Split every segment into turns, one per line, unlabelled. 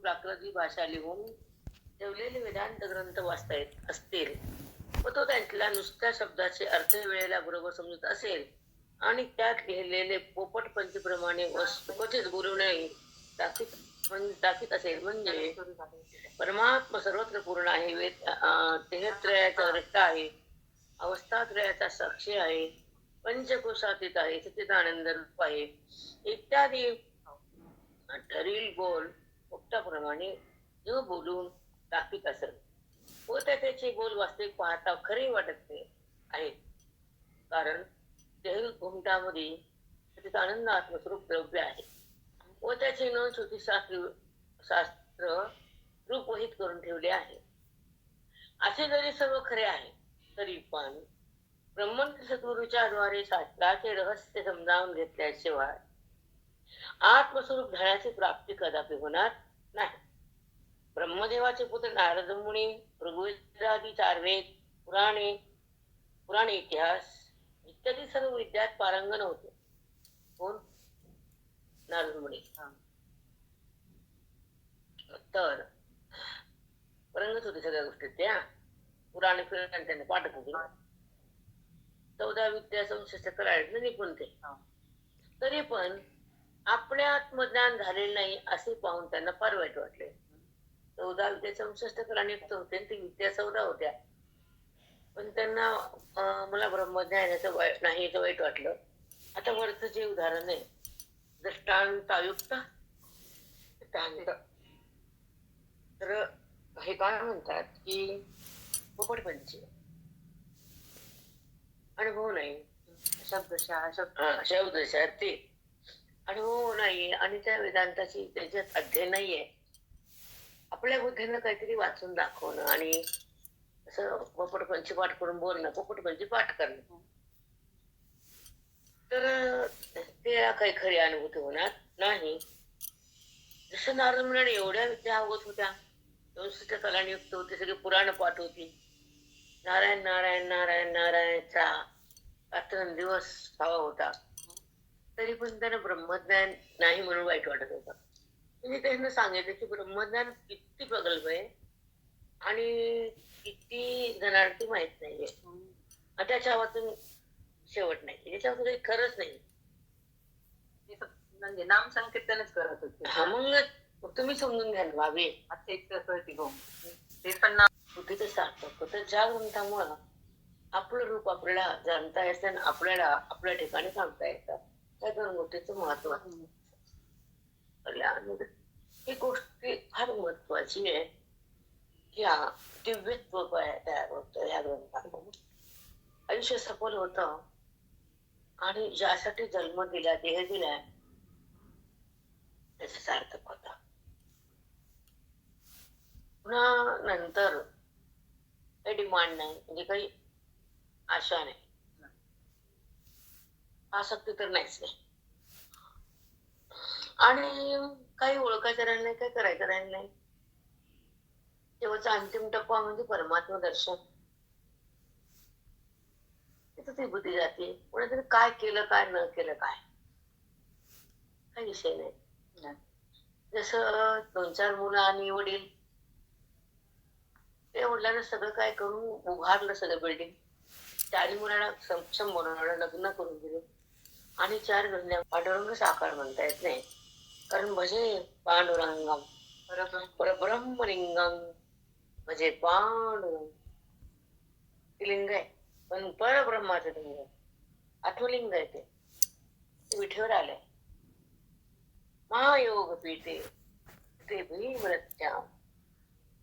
प्राकृतिक भाषा लिहून ठेवलेले वेदांत ग्रंथ वाचता येत असतील व तो त्यांच्या नुसत्या शब्दाचे अर्थ वेळेला बरोबर समजत असेल आणि त्यात लिहिलेले पोपट पंचीप्रमाणे क्वचित गुरु नाही दाखवित असेल म्हणजे परमात्मा सर्वत्र पूर्ण आहे, देहत्रयाचा रट्टा आहे, अवस्थात्रयाचा साक्षी आहे, पंचकोशातीत आहे, सच्चिदानंद रूप आहे इत्यादी ठरील बोल पोपटाप्रमाणे जो बोलून दाखवित असत व त्याचे बोल वास्तविक पाहता खरे वाटत आहेत, कारण देह घुमटामध्ये सच्चिदानंद आत्मस्वरूप द्रव्य आहे व त्याचे न श्रुती शास्त्र रूप वहित करून ठेवले आहे. असे जरी सर्व खरे आहे तरी पण ब्रह्मंत सद्गुरूच्या द्वारे शास्त्राचे रहस्य समजावून घेतल्याशिवाय आत्मस्वरूप ध्यानाची प्राप्ती कदापि होणार नाही. ब्रह्मदेवाचे पुत्र नारद मुनी ऋग्वेदादी 4 वेद पुराणे इतिहास इत्यादी सर्व विद्यात पारंगण होते. कोण? नारद मुनी. तर परंगत होते सगळ्या गोष्टी, त्या पुराणे फिरण त्यांना पाठत होते. 14 विद्या संशय आहेत निपुण ते. तरी पण आपले आत्मज्ञान झालेले नाही असे पाहून त्यांना फार वाईट वाटले. 14 विद्या 64 कलाने युक्त होते, ते विद्या 14 होत्या, पण त्यांना मला ब्रह्मज्ञानाचं नाही याचं वाईट वाटलं. आता वरचं जे उदाहरण आहे दृष्टांतायुक्त तर हे काय म्हणतात की पोपटपंची अनुभव नाही, शब्दशः ते अनुभव नाही आणि त्या वेदांताची त्याच्यात अध्ययन नाहीये. आपल्या बुद्धीनं काहीतरी वाचून दाखवणं आणि असं पोपटपंची पाठ करून बोलणं, पोपटपंची पाठ करणं, तर ते काही खरी अनुभूती होणार नाही. जसं नारद मुनीने एवढ्या विद्या अवगत होत्या, 64 कलाने युक्त होते, सगळे पुराण पाठ होती, नारायण नारायण नारायण नारायणचा रात्रंदिवस हवा होता, तरी पण त्यांना ब्रह्मज्ञान नाही म्हणून वाईट वाटत होतं. म्हणजे त्यांना सांगितलं की ब्रह्मज्ञान किती प्रगल्भ आहे आणि किती जणांना माहित नाहीये, त्याच्या वाचून शेवट नाही, त्याच्यावर काही खरंच नाही.
म्हणजे नाम संकीर्तनच करत होते.
हा, मग तुम्ही समजून घ्या ना भावे,
ते पण नाम
बुद्धीचं सार्थक होतं. ज्या ग्रंथामुळं आपलं रूप आपल्याला जाणता येतं, आपल्याला आपल्या ठिकाणी सांगता येतं, त्या 2 गोष्टीचं महत्व आहे. ही गोष्टी फार महत्वाची आहे की दिव्यत्व तयार होतं या ग्रंथातून. आयुष्य सफल होतं आणि ज्यासाठी जन्म दिला, देह दिला, त्याचं सार्थक होत. पुन्हा नंतर काही डिमांड नाही, म्हणजे काही आशा नाही, आसक्ती तर नाहीच नाही, आणि काही ओळखायचं राहिलं नाही, काही करायचं राहिलं नाही. तेव्हाचा अंतिम टप्पा म्हणजे परमात्मा दर्शन. तिथं ती बुद्धी जाते. कोणातरी काय केलं काय न केलं काही विषय नाही. जसं 2-4 मुलं आणि वडील, ते वडिलांना सगळं काय करून उभारलं, सगळं बिल्डिंग, 4 मुलांना सक्षम बनवलं, लग्न करून दिले, आणि 4 गण्या पांडुरंग साकार म्हणता येत नाही, कारण भजे पांडुरंगम परब्रह्मलिंगम भजे पांडुरंग. लिंग आहे पण परब्रह्माचं लिंग, आत्मलिंग आहे, ते विठेवर आलंय. महायोग पीठे ते भीमरत्या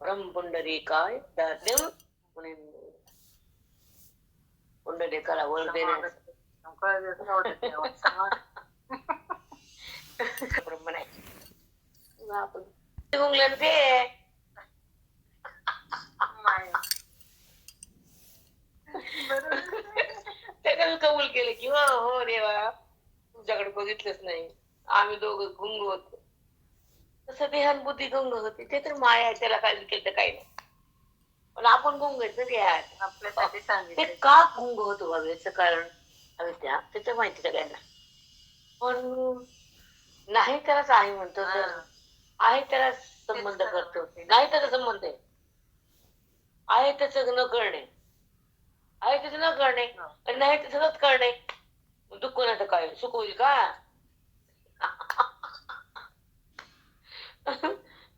परम पुंडरीकाय दाद्यम मुनींद्र. पुंडलिकाला वर देण्याचं ब्रह्म नाही आपण ते त्याने कबूल केले की हो देवा, तुमच्याकडे बघितलंच नाही, आम्ही दोघं गुंग होतो. तसं देहान बुद्धी गुंग होती, ते तर माया आहे, त्याला काय केलं काही नाही, पण आपण गुंग आहेत ना.
आपल्यासाठी सांगितलं
ते का गुंग होतो बाबा, याचं कारण अविद्या, त्याचं माहिती सगळ्यांना, पण नाही त्यालाच आहे म्हणतो. तर आहे त्याला संबंध करतो, नाही त्याचा संबंध आहे. आहे त्याचं न करणे, आहे त्याचं न करणे, आणि नाही त्याचं सतत करणे. दुःख कोणाचं काय सुख होईल का?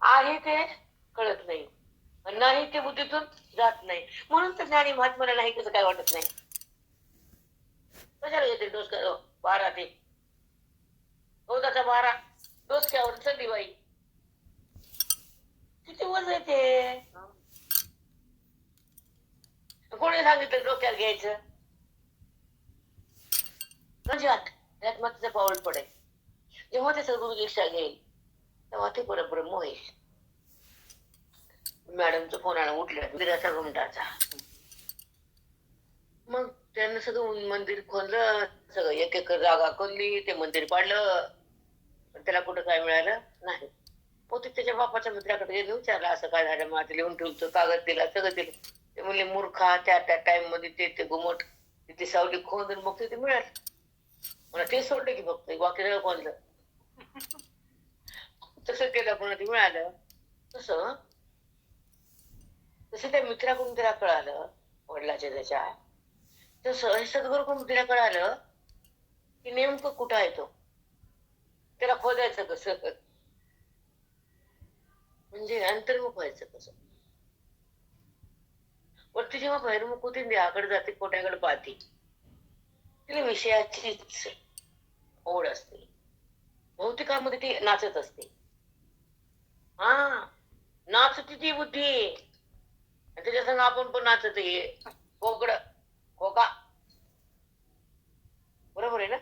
आहे ते कळत नाही, नाही ते बुद्धीतून जात नाही. म्हणून तर ज्ञानी महात्म्याला नाही कसं काय वाटत नाही. कशाला येते डोसक्या 12 ते 12 डोसक्यावर चढली बाई, किती वज आहे ते. कोणी सांगितलं डोक्यात घ्यायचं? म्हणजे त्यात मग तिचं पाऊल पडेल. जेव्हा ते सद्गुरू दीक्षा घेईल तेव्हा ते परब्रह्म होईल. मॅडमचा फोन आला, उठल्या विराचा घुमटाचा. मग त्यानं सगळं मंदिर खोललं, सगळं एक एक जागा खोलली, ते मंदिर पाडलं, पण त्याला कुठं काय मिळालं नाही. मग ते त्याच्या बापाच्या मित्राकडे गेले, विचारलं असं काय झालं, मग लिहून ठेवतो, कागद दिला, सगळं दिलं. ते म्हणले मूर्खा, त्या टाइम मध्ये ते घुमट तिथे सावली खोदून मग ते मिळालं. मला ते सोडलं की फक्त बाकी सगळं खोदलं. तसं केलं पुन्हा ते मिळालं. तसं तसं त्या मित्राकडून त्याला कळालं, वडिलाच्या त्याच्या. तसं हे सद्गुरूकडून तिला कळालं की नेमकं कुठं आहे तो, त्याला खोदायचं कसं, म्हणजे अंतर्मुख व्हायचं कसं. वरती जेव्हा बहिर्मुख होती, देहाकडे जाते, पोट्याकडे पाहते, तिला विषयाचीच ओढ असते. भौतिकामध्ये ती नाचत असते. हा, नाचती ती बुद्धी, त्याच्या संग आपण पण नाचत आहे. कोकड खोका, बरोबर आहे ना?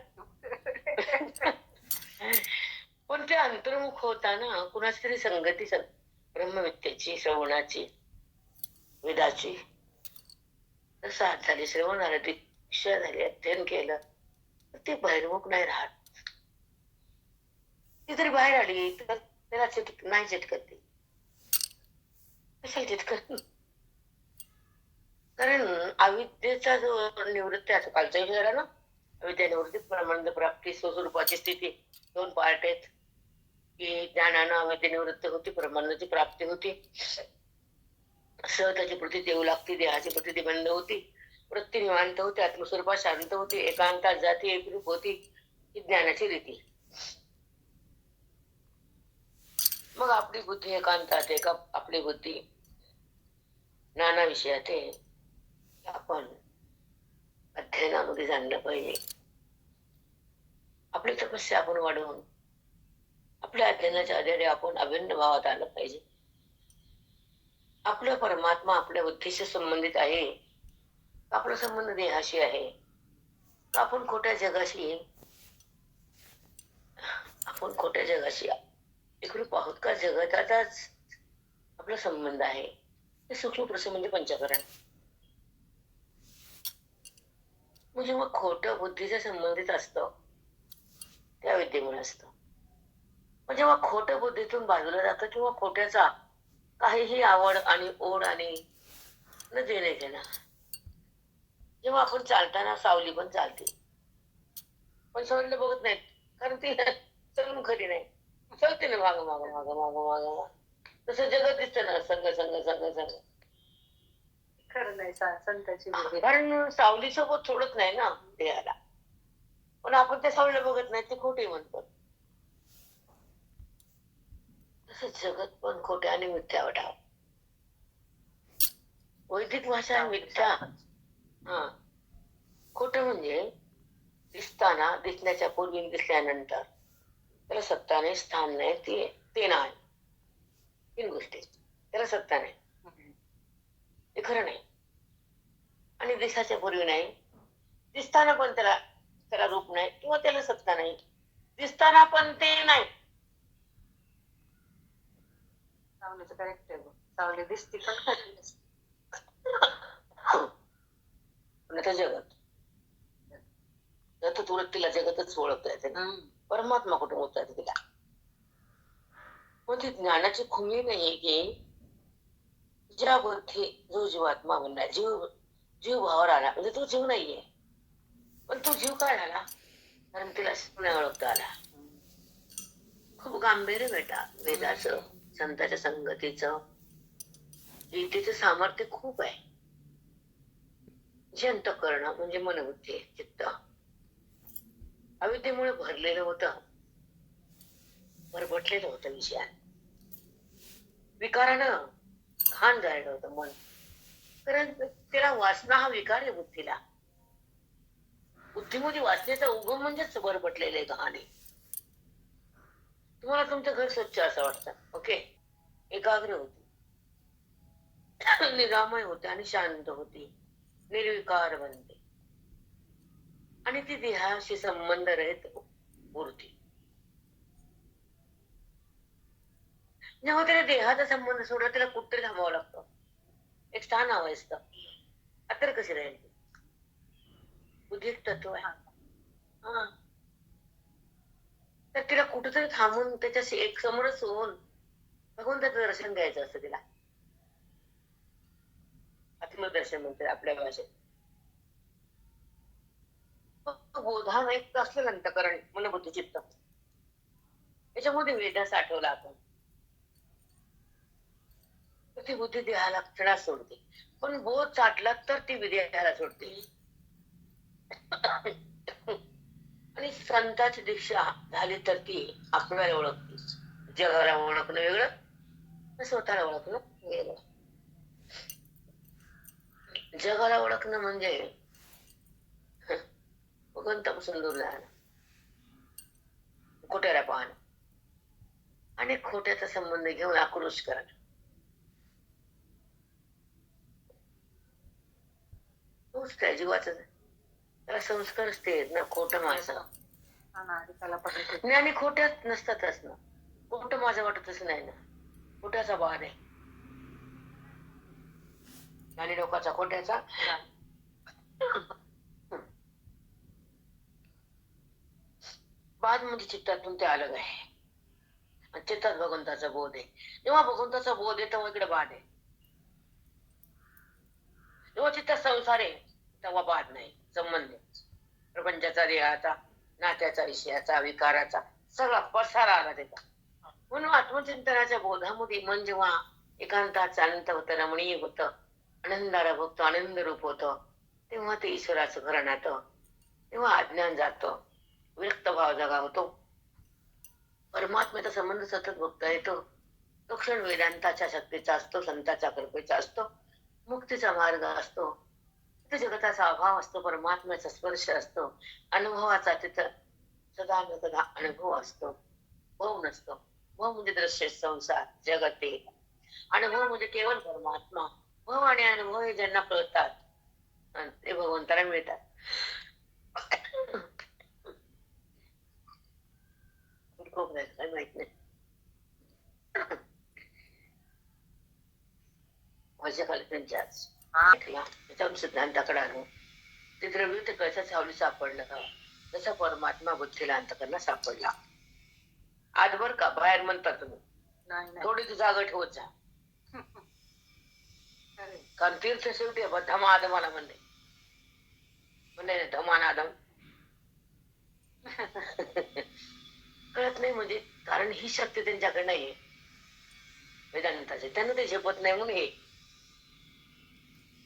पण ते अंतर्मुख होताना कुणाची तरी संगती ब्रह्मविद्येची, श्रवणाची, वेदाची साथ झाली, श्रवण झालं, दीक्षा झाली, अध्ययन केलं, तर ते बहिर्मुख नाही राहत. ती जरी बाहेर आली तर त्याला नाही चिटकत. ती कशाला चिटकत? कारण अविद्येचा जो निवृत्ती, आता कालचा विषय झाला ना, अविद्या निवृत्ती, परमानंद प्राप्ती, स्वस्वरूपाची स्थिती, 2 पार्ट आहेत की ज्ञानानं अविद्या निवृत्ती होती, परमानंदाची प्राप्ती होती, सहजाची प्रतीती येऊ लागते, देहाची प्रतीती बंद होती, वृत्ती निवांत होती, आत्मस्वरूपात शांत होती, एकांतात जाती, एकरूप होती, ही ज्ञानाची रीती. मग आपली बुद्धी एकांतात, आपली बुद्धी नाना विषयात आहे. आपण अध्ययनामध्ये जाणलं पाहिजे. आपली तपस्या आपण वाढवून आपल्या अध्ययनाच्या आधारे आपण अभिन्न भावात आलं पाहिजे. आपलं परमात्मा आपल्या बुद्धीशी संबंधित आहे, आपला संबंध देहाशी आहे, आपण खोट्या जगाशी एकरूप आहोत का? जगताचाच आपला संबंध आहे. हे सूक्ष्म प्रसंग म्हणजे पंचकरण. म्हणजे मग खोटं बुद्धीच्या संबंधित असतं, त्या विद्येमुळे असतं. मग जेव्हा खोटं बुद्धीतून बाजूला जातं किंवा खोट्याचा काहीही आवड आणि ओढ आणि न देणे घेणं, जेव्हा आपण चालताना सावली पण चालते, पण सावलीला बघत नाहीत, कारण ती चलून खरी नाही, चलते ना माग माग माग माग माग माग. तसं जगत दिसतं ना, संग संग संग संग.
खरं नाही संतांची बुद्धी.
कारण सावली सोबत सोडत नाही ना देहाला, पण आपण त्या सावलीला बघत नाही, ते खोटे म्हणतात. तसं जगत पण खोट्या आणि मिथ्या वाटावं. वैदिक भाषा मिथ्या. हा, खोट म्हणजे दिसताना, दिसण्याच्या पूर्वी, दिसल्यानंतर त्याला सत्ता नाही, स्थान नाही, ते नाही. 3 गोष्टी. त्याला सत्ता नाही, ते खरं नाही, आणि दिसाच्या पूर्वी नाही, दिसताना पण त्याला रूप नाही किंवा त्याला सत्ता नाही, दिसताना पण ते नाही.
सावलीचं करेक्ट आहे. सावली दिसती पण खरी नसते.
जगत जगत वृत्तीला जगतच ओळखता येते ना, परमात्मा कुठे ओळखता येते तिला? पण ती ज्ञानाची खुणी नाहीये की ज्या बुद्धी जो जीवात्मा म्हणला, जीव भावावर आला, म्हणजे तो जीव नाहीये, पण तो जीव काय झाला? कारण तिला नाही ओळखता आला. खूप गांभीर्य बेटा वेदाचं, संतांच्या संगतीचं, गीतेचं सामर्थ्य खूप आहे. जे अंतःकरण म्हणजे मनबुद्धी चित्त अविद्येमुळे भरलेलं होतं, भरभटलेलं होतं विषयात. विकारानं घाण झालेलं होतं मन. कारण त्याला वासना हा विकार आहे बुद्धीला. बुद्धीमध्ये वासनेचा उगम म्हणजेच भरभटलेले घाण आहे. तुम्हाला तुमचं घर स्वच्छ असं वाटतं, ओके, एकाग्र होती, निरामय होते आणि शांत होती, निर्विकार बनते आणि ती देहाशी संबंध रहित मूर्ती. जेव्हा त्याला देहाचा संबंध सोडला त्याला कुठतरी थांबावं लागतं, एक स्थान हवं असतं. आता कशी राहील ती? बुद्धी एक तत्व आहे. हा, तर तिला कुठेतरी थांबून त्याच्याशी एक समरस होऊन भगवंताचं दर्शन घ्यायचं असतं तिला. आत्मदर्शन म्हणते आपल्या भाषेत. बोधान एक असलेलं अंतःकरण मनबुद्धी चित्त, याच्यामध्ये वेदा साठवला आपण. तर ती बुद्धी देहाला क्षणात सोडते, पण बोध साठला तर ती विद्याला सोडते. आणि संतांची दीक्षा झाली तर ती आपल्याला ओळखते. जगाला ओळखणं वेगळं, स्वतःला ओळखणं वेगळं. जगाला ओळखणं म्हणजे भगवंतापासून दूर जाणं, खोट्याला पाहणं आणि खोट्याचा संबंध घेऊन आक्रोश करणं. तोच त्या जीवाचा त्याला संस्कारच ते आहेत ना. खोटं माझं ज्ञानी खोट्यात नसतातच ना. खोटं माझं वाटतच नाही ना. खोट्याचा बाण आहे ज्ञानी लोकांचा, खोट्याचा. बाद म्हणजे चित्तातून ते अलग आहे आणि चित्तात भगवंताचा बोध आहे. जेव्हा भगवंताचा बोध आहे तेव्हा इकडे बाद आहे. जेव्हा चित्तात संसार आहे तेव्हा बाद नाही, संबंध प्रपंचाचा, देहाचा, नात्याचा, विषयाचा, विकाराचा सगळा पसारा आला त्याचा. म्हणून आत्मचिंतनाच्या बोधामध्ये मन जेव्हा एकांतात शांत होतं, रमणीय होतं, आनंदाला भोगतो, आनंद रूप होतं, तेव्हा ते ईश्वराचं घराणं येतं. तेव्हा अज्ञान जातं, विरक्त भाव जागा होतो, परमात्म्याचा संबंध सतत बघता येतो. तो क्षण वेदांताच्या शक्तीचा असतो, संतांच्या कृपेचा असतो, मुक्तीचा मार्ग असतो. तिथे जगताचा अभाव असतो, परमात्म्याचा स्पर्श असतो, अनुभवाचा तिथं सदा न कदा अनुभव असतो. भाव नसतो. भाव म्हणजे दृश्य संसार जगत ते, अनुभव म्हणजे केवळ परमात्मा. भाव आणि अनुभव हे ज्यांना कळतात ते भगवंताला मिळतात. काय माहित नाही. माझ्या खाली त्यांच्याच त्याच्यावर सिद्धांताकडे आलो. ते द्रव्य ते कशा सावली सापडलं का, तसा परमात्मा बुद्धीला अंतकरणाला सापडला. आजवर का बाहेर म्हणता तुम्ही, थोडी तू जागा ठेवत जा. कारण तीर्थ शेवटी धमा आदमाला म्हणले धमान आदम. कळत नाही म्हणजे कारण ही शक्ती त्यांच्याकडे नाहीये वेदांताचे. त्यांना ते झेपत नाही म्हणून हे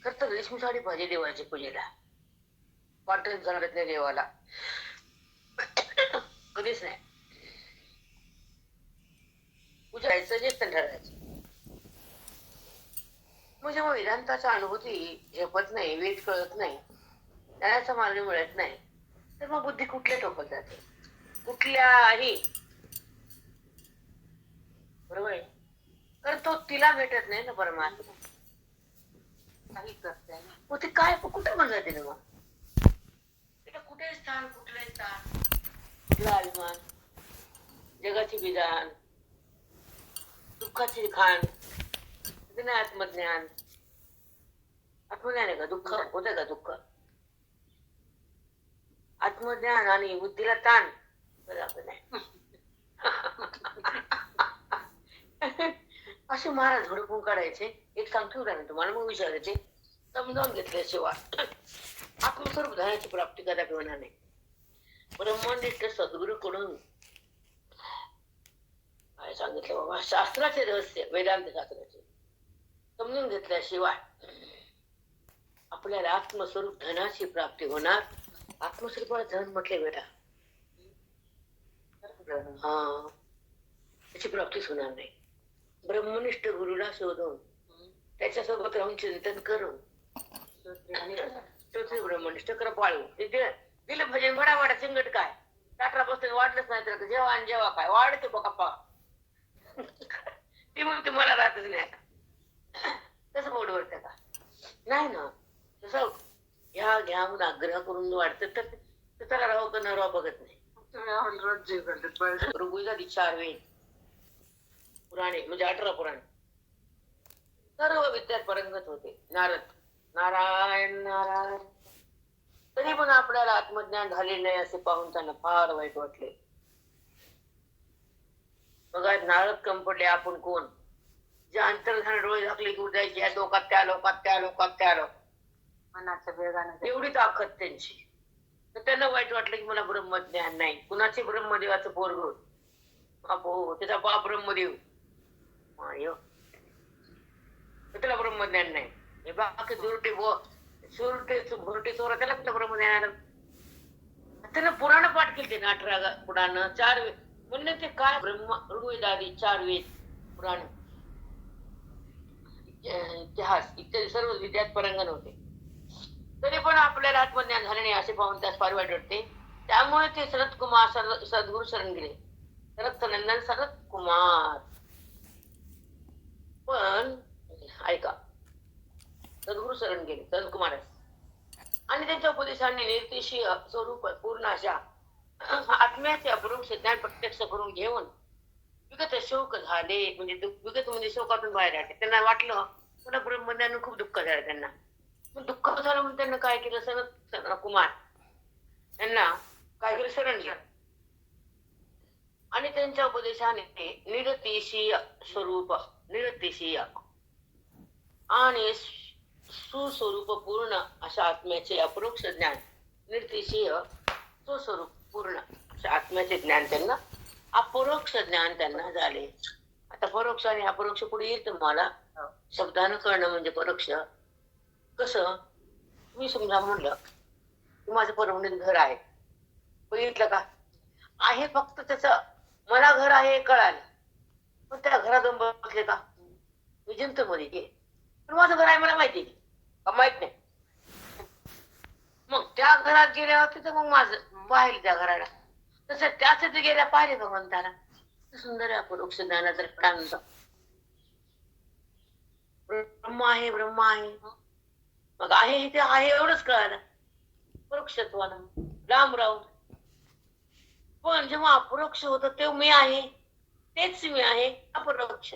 खरं रेशमी साडी पाहिजे देवाची पूजेला. पाठच जाणार नाही देवाला कधीच नाही. पूजा करायचं जे ठरायचं. म्हणजे मग वेदांताचा अनुभूती झेपत नाही, वेद कळत नाही, त्याचा मार्ग मिळत नाही, तर मग बुद्धी कुठल्या टोकत जाते, कुठल्याही. बरोबर आहे. कारण तो तिला भेटत नाही ना परमात्मा. काही करते मग ते काय कुठे पण जाते ना. मग कुठे स्थान, कुठले स्थान, कुठला अभिमान, जगाची विधान, दुःखाची खाण, आत्मज्ञान. आत्मज्ञान आहे का दुःख होतं का? दुःख आत्मज्ञान आणि बुद्धीला ताण बरोबर नाही. असे महाराज हुडकून काढायचे. एक सांगतो उदाहरण तुम्हाला, मग विचारायचे. समजावून घेतल्याशिवाय आत्मस्वरूप धनाची प्राप्ती कदापि होणार नाही. ब्रह्मनिष्ठ सद्गुरूकडून काय सांगितलं बाबा, शास्त्राचे रहस्य, वेदांत शास्त्राचे समजून घेतल्याशिवाय आपल्याला आत्मस्वरूप धनाची प्राप्ती होणार. आत्मस्वरूपाला धन म्हटले बेटा, हा, त्याची प्राप्तीच होणार नाही. ब्रह्मनिष्ठ गुरुला शोधून त्याच्यासोबत राहून चिंतन करून ब्रह्मनिष्ठ कृपाळू दिलं भजन बडा वाडा चिंगट काय टाटरा बसून वाढलंच नाही तर जेव्हा आणि जेव्हा काय वाढते बघा पा ती म्हणते मला राहतच नाही. तसं बोर्ड वरत का नाही ना, तसं ह्या घ्या म्हणून आग्रह करून वाढतं तर त्याला राहू का न राहू बघत नाही. ऋग्वेदादी 4 वेद पुराणे म्हणजे 18 पुराणे सर्व विद्यात परंगत होते. नारायण नारायण, तरी पण आपल्याला आत्मज्ञान झाले नाही असे पाहून त्यांना फार वाईट वाटले. बघा नारद कम पडले, आपण कोण? जे अंतर्धान डोळे झाकले की उठायचे, या लोकात त्या लोकात त्या लोकात त्या लोक
मनाच्या वेगाने
एवढी ताकद त्यांची. तर त्यांना वाईट वाटलं की मला ब्रह्मज्ञान नाही. कुणाचे ब्रह्मदेवाचं पोरग बापो, त्याचा बाप ब्रह्मदेव त्याला ब्रह्मज्ञान नाही. हे बाकी दुरटे भुरटे चोर त्याला कुठलं ब्रह्मज्ञान आलं? त्यानं पुराण पाठ केले ना, 18 पुराण 4 वेद म्हणले ते काय ब्रह्म ऋग्वेदादी 4 वेद पुराण इतिहास इत्यादी सर्व विद्यात परंगण होते. तरी पण आपल्याला आत्मज्ञान झाले नाही असे पाहून त्यास फार वाईट वाटते. त्यामुळे ते सनत कुमार सद्गुरु शरण गेले. सनत नंदन सनत कुमार. पण ऐका, सद्गुरु शरण गेले सनत कुमार आणि त्यांच्या उपदेशाने निर्देशीय स्वरूप पूर्ण अशा आत्म्याचे अपरोक्ष ज्ञान प्रत्यक्ष करून घेऊन विगत शोक झाले. म्हणजे विगत म्हणजे शोकातून बाहेर आले. त्यांना वाटलं पुन्हा ब्रह्मज्ञान खूप दुःख झालं त्यांना. दुःख झालं म्हणून त्यांना काय केलं, सनत कुमार यांना काय केलं, शरण गेलं आणि त्यांच्या उपदेशाने निरतिशीय स्वरूप, निरतिशीय आणि सुस्वरूप पूर्ण अशा आत्म्याचे अपरोक्ष ज्ञान, निर्तिशीय सुस्वरूप पूर्ण अशा आत्म्याचे ज्ञान त्यांना, अपरोक्ष ज्ञान त्यांना झाले. आता परोक्ष आणि अपरोक्ष पुढे येईल तुम्हाला. शब्दानं कळणं म्हणजे परोक्ष. कसं, मी समजा म्हणलं की माझं परभणीत घर आहे, बघितलं का आहे, फक्त त्याच मला घर आहे हे कळालं, पण त्या घरात बसले का मी जिंत मध्ये गे, पण माझं घर आहे मला माहिती का माहित नाही. मग त्या घरात गेल्यावर तिथं मग माझं पाहिलं त्या घराला, तसं त्याच ते गेल्या पाहिले भगवंताला. सुंदर आहे अपरोक्ष ज्ञानाचा प्रांत. ब्रह्म आहे, ब्रह्म आहे, मग आहे ते आहे एवढंच कळालं परोक्षत्वानं लांब राहून. पण जेव्हा अपरोक्ष होत तेव्हा मी आहे, तेच मी आहे अपरोक्ष.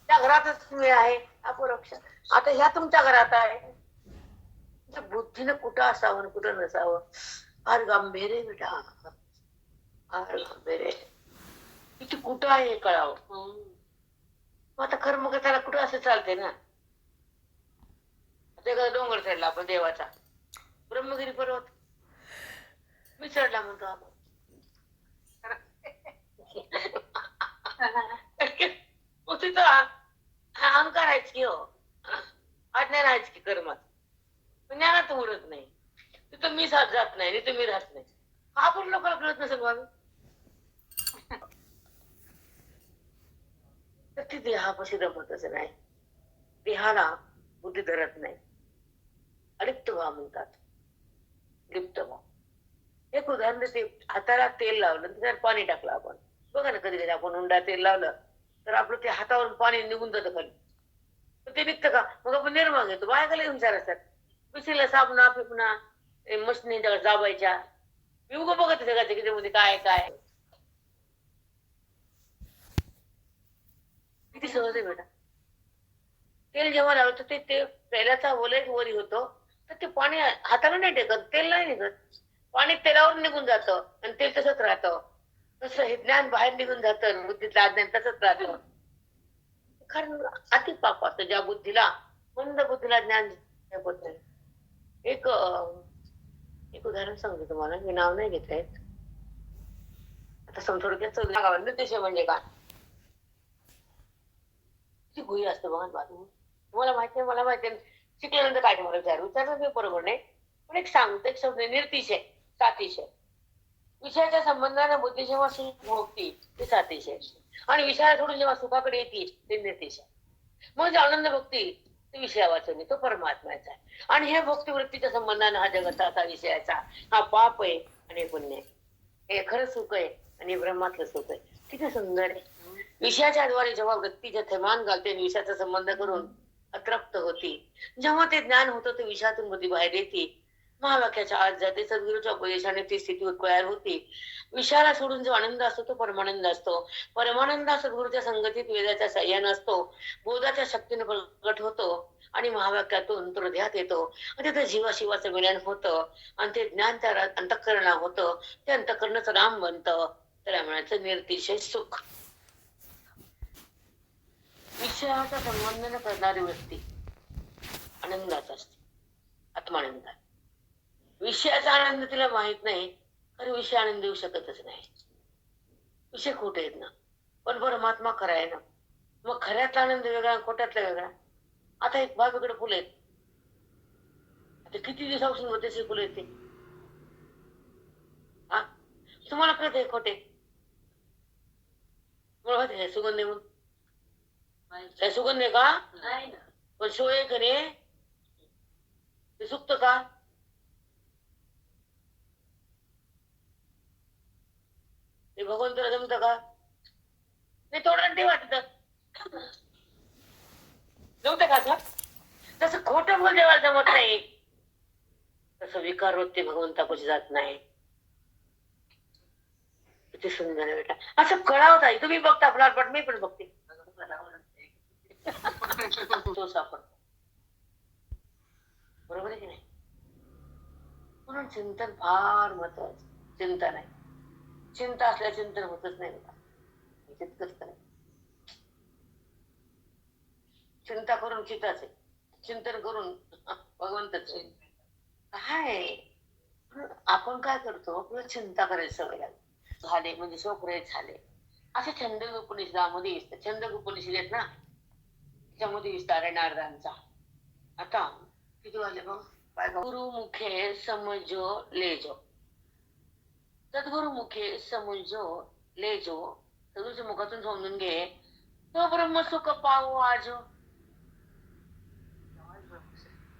त्या घरातच मी आहे अपरोक्ष. आता ह्या तुमच्या घरात आहे, बुद्धीनं कुठं असावं कुठं नसावं फार गांभीर्य बेटा, फार गांभीर्य. किती कुठं आहे हे कळावं. आता खरं मग त्याला कुठं असं चालते ना. ते डोंगर चढला आपण देवाचा, ब्रह्मगिरी पर्वत मी चढला म्हणतो आपण. मग तिथं अहंकार आहेच की, हो अज्ञान आहेच की कर्मात, ज्ञानात उरत नाही. तिथं मी जात नाही, तिथं मी राहत नाही. आपण लोकांना कळत नसेल बाबा. तर ती देहापाशी रमतच नाही, देहाला बुद्धी धरत नाही. अलिप्त व्हा म्हणतात, लिप्त व्हा. एक उदाहरण ते हाताला तेल लावलं त्याच्यावर पाणी टाकलं आपण, बघा ना कधी कधी आपण उंडा तेल लावलं तर आपलं ते हातावरून पाणी निघून जातं खाली, ते निघतं का, मग आपण निर्मा घेतो. बाया का विचार असतात, पिशीला साबणा पिपणा मशनी दाबायच्या, मी उगं बघत सगळ्याच्या त्याच्यामध्ये काय काय किती सहज आहे बेटा. तेल जेव्हा लावतं ते तेलाचा वलय वरी होतो, तर ते पाणी हाताला नाही टेकत, तेल नाही निघत, पाणी तेलावर निघून जातं आणि तेल तसंच राहतं. तसं हे ज्ञान बाहेर निघून जातं, बुद्धीतलं अज्ञान तसंच राहतं. कारण अति पाप असतं ज्या बुद्धीला, मंद बुद्धीला ज्ञान होत नाही. एक उदाहरण सांगतो तुम्हाला, मी नाव नाही घेत आहेत आता. थोडक्यात निर्देश म्हणजे काय, किती गुही असते बघा बाजू. तुम्हाला माहिती आहे, मला माहिती आहे. शिकल्यानंतर काय तुम्हाला विचारलं मी बरोबर नाही, पण एक सांगतो, एक शब्द निर्तिशय, सातिशय. विषयाच्या संबंधाने बुद्धी जेव्हा सुख भोगती ते सातिशय, आणि विषयाला सोडून जेव्हा सुखाकडे येते ते निर्तिशय. मग जे आनंद भोगती ते विषया वाचून तो परमात्म्याचा आहे. आणि हे भक्ती वृत्तीच्या संबंधाने हा जगताचा विषयाचा हा पाप आहे आणि पुण्य आहे. हे खरं सुख आहे आणि ब्रह्मातलं सुख आहे. किती सुंदर आहे. विषयाच्या द्वारे जेव्हा वृत्तीचे थैमान घालते आणि विषयाचा संबंध करून अतृप्त होती, जेव्हा ते ज्ञान होतं ते विषयातून बुद्धी बाहेर येते, महावाक्याच्या आत जाते, सद्गुरूच्या उपदेशाने ती स्थिती तयार होती. विषयाला सोडून जो आनंद असतो तो परमानंद असतो. परमानंद सद्गुरूच्या संगतीत वेदाच्या साह्याने असतो, बोधाच्या शक्तीने प्रगट होतो आणि महावाक्यातून तो हृदयात येतो. आणि तिथे जीवाशिवाचं मिलन होतं आणि ते ज्ञान त्या अंतःकरणा होतं. ते अंतःकरणाचं राम बनतं. त्याला म्हणायचं निर्तिशय सुख. विषयाचा संबंध न करणारी वृत्ती आनंदाचा असते, आत्मानंद. विषयाचा आनंद तिला माहित नाही, तर विषय आनंद देऊ शकतच नाही. विषय खोटे आहेत ना, पण परमात्मा खरा आहे ना. मग खऱ्यातला आनंद वेगळा, खोट्यातला वेगळा. आता एक बाबीकडे फुलं आहेत, आता किती दिवसापासून होते फुलं येते, हा तुम्हाला कळत आहे खोटे? मला माहिती आहे सुगंध म्हणून, काय सुगंध आहे का? नाही ना. पण शो आहे का रे, ते सुकत का? ते भगवंताला जमत का? नाही, थोडं ते वाटत जमत का असं? तसं खोटं बोल देवाला जमत नाही, तसं विकार वृत्ती भगवंतापाशी जात नाही. किती सुंदर आहे बेटा. असं कळावत आहे. तुम्ही बघता फुलापट, मी पण बघते. तो सापडतो, बरोबर आहे की नाही? म्हणून चिंतन फार महत्वाचं. चिंता नाही, चिंता असल्या चिंतन होतच नाही बेटा. तितकंच करायचं. चिंता करून चिताच आहे, चिंतन करून भगवंतच आहे. काय आपण काय करतो, आपल्याला चिंता करायची सवय लागली. झाले म्हणजे शोकरहित झाले, असे छंद उपनिषदामध्ये दिसतात. छंद उपनिषद आहेत ना, त्याच्यामध्ये विस्तार आहे नारदांचा. आता किती वाजले बघ. गुरु मुखे समजो लेजो, सद्गुरु मुखे समजो लेजो. सद्गुरूच्या मुखातून समजून घे, तो ब्रह्म सुख पाहू आजो.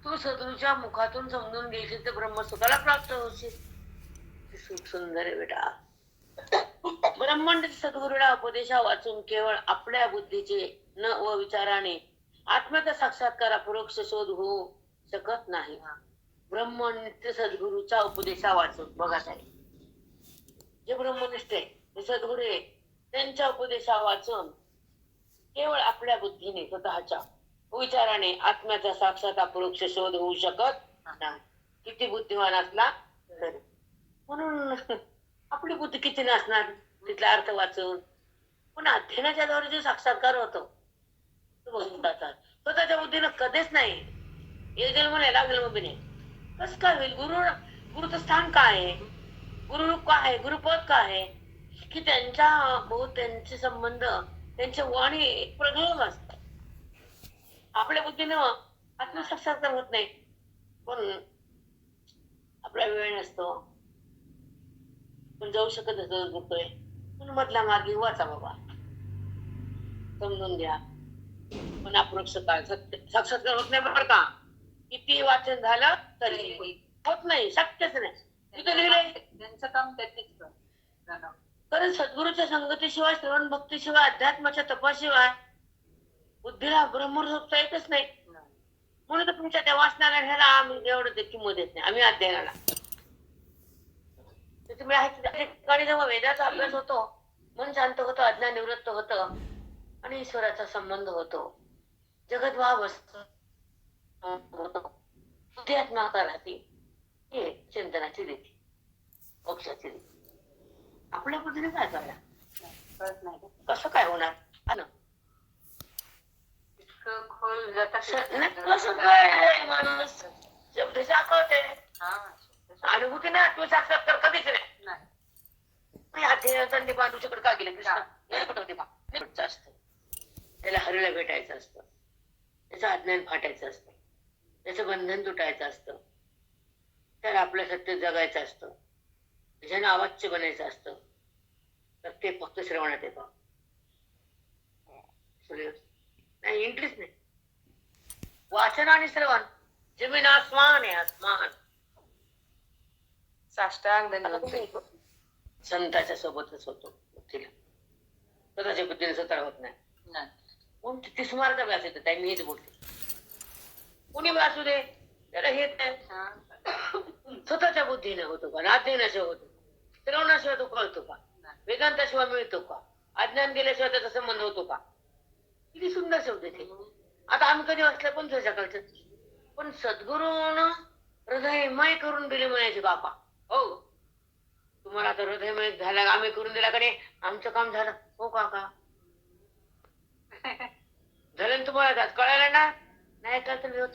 तू सद्गुरूच्या मुखातून समजून घेशील तर ब्रह्मसुखाला प्राप्त होशील. सुख सुंदर आहे बेटा. ब्रह्मांड सद्गुरूला उपदेशा वाचून केवळ आपल्या बुद्धीचे न व विचाराने आत्म्याचा साक्षात्कार अपरोक्ष शोध होऊ शकत नाही. ब्रह्मनिष्ठ सद्गुरूचा उपदेशा वाचून बघा ताई, जे ब्रह्मनिष्ठ आहे, जे सद्गुरू आहे, त्यांच्या उपदेशा वाचून केवळ आपल्या बुद्धीने स्वतःच्या विचाराने आत्म्याचा साक्षात अपरोक्ष शोध होऊ शकत नाही, किती बुद्धिमान असला तरी. म्हणून आपली बुद्धी किती नसणार तिथला अर्थ वाचून, पण अध्ययनाच्या द्वारे जो साक्षात्कार होतो तो भगवंताचा. स्वतःच्या बुद्धीनं कधीच नाही. एक जन्म नाही, लागेल मग नाही. कसं काय होईल? गुरुचं स्थान काय आहे, गुरुरूप काय आहे, गुरुपद काय आहे, की त्यांच्या बहुत त्यांचे संबंध, त्यांची वाणी एक प्रगल्भ असतात. आपल्या बुद्धीनं आत्मसाक्षात्कार होत नाही, पण आपला वेळ नसतो, पण जाऊ शकत होतोय. पण मधला मार्गी वाचा बाबा, समजून घ्या. पण अपरोक्ष काळ साक्षात्कार होत नाही बरोबर का? किती वाचन झालं तरी होत नाही, शक्यच नाही. तिथं लिहिलंय
त्यांचं काम त्यांनीच करणार.
कारण सद्गुरूच्या संगतीशिवाय, श्रवण भक्तीशिवाय, अध्यात्माच्या तपाशिवाय बुद्धीला ब्रह्मरूप येतच नाही. म्हणून तर तुमच्या त्या वाचनाला ह्याला आम्ही एवढं ते किंमत देत नाही. आम्ही अध्ययनाला तुम्ही ठिकाणी जेव्हा वेदाचा अभ्यास होतो, मन शांत होतं, अज्ञान निवृत्त होतं आणि ईश्वराचा संबंध होतो, जगत भाव असतो, बुद्धी आत्मा राहते. हे चिंतनाची रीती, मोक्षाची रीती. आपल्या बुद्धीने काय करणार,
नाही
कसं काय होणार?
इतकं खोल जाता
कसं काय माणूस शब्द साकारते, अनुभूतीने आत्मसाक्षात्कार कधीच नाही. अध्ययनाचा निभान दुसरीकडे का गेले कृष्ण असतं. त्याला हरीला भेटायचं असतं, त्याचं अज्ञान फाटायचं असतं, त्याचं बंधन तुटायचं असतं, त्याला आपलं सत्य जगायचं असतं, त्याच्यानं अवाच्य बनायचं असतं. तर ते फक्त श्रवणात येतं. नाही, इंटरेस्ट नाही. वाचन आणि श्रवण जमीन आसमान आहे, आसमान.
साष्टांग
आता
दंडवत
तुम्ही संताच्या सोबतच होतो तिला स्वतःच्या बुद्धीने स्वतः होत नाही.
नाही.
कोण किती स्मार्थ व्यास येतं त्या मी हेच बोलते. कुणी वाचू दे त्याला हेच नाही.
हा.
स्वतःच्या बुद्धीने होतो का, नाद्याशिवाय होतो, श्रवणाशिवाय तो कळतो का, वेदांताशिवाय मिळतो का, अज्ञान गेल्याशिवाय त्याचा संबंध होतो का. किती सुंदर शब्द ते. आता आम्ही कधी वाचलं पण सकाळचं, पण सद्गुरून हृदयमय करून दिले म्हणायचे बापा. हो, तुम्हाला आता हृदयमय झाला, आम्ही करून दिला का नाही, आमचं काम झालं. हो काका झालं ना तुम्हाला, कळालं ना. नाही का तर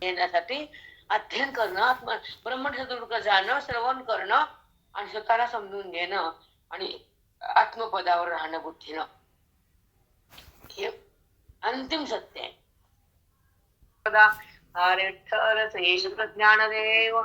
येण्यासाठी अध्ययन करणं, ब्रह्मसदुर्ग जाणं, श्रवण करणं आणि स्वतःला समजून घेणं आणि आत्मपदावर राहणं बुद्धीनं, हे अंतिम सत्य आहे. हरे ठरस येश ज्ञानदेव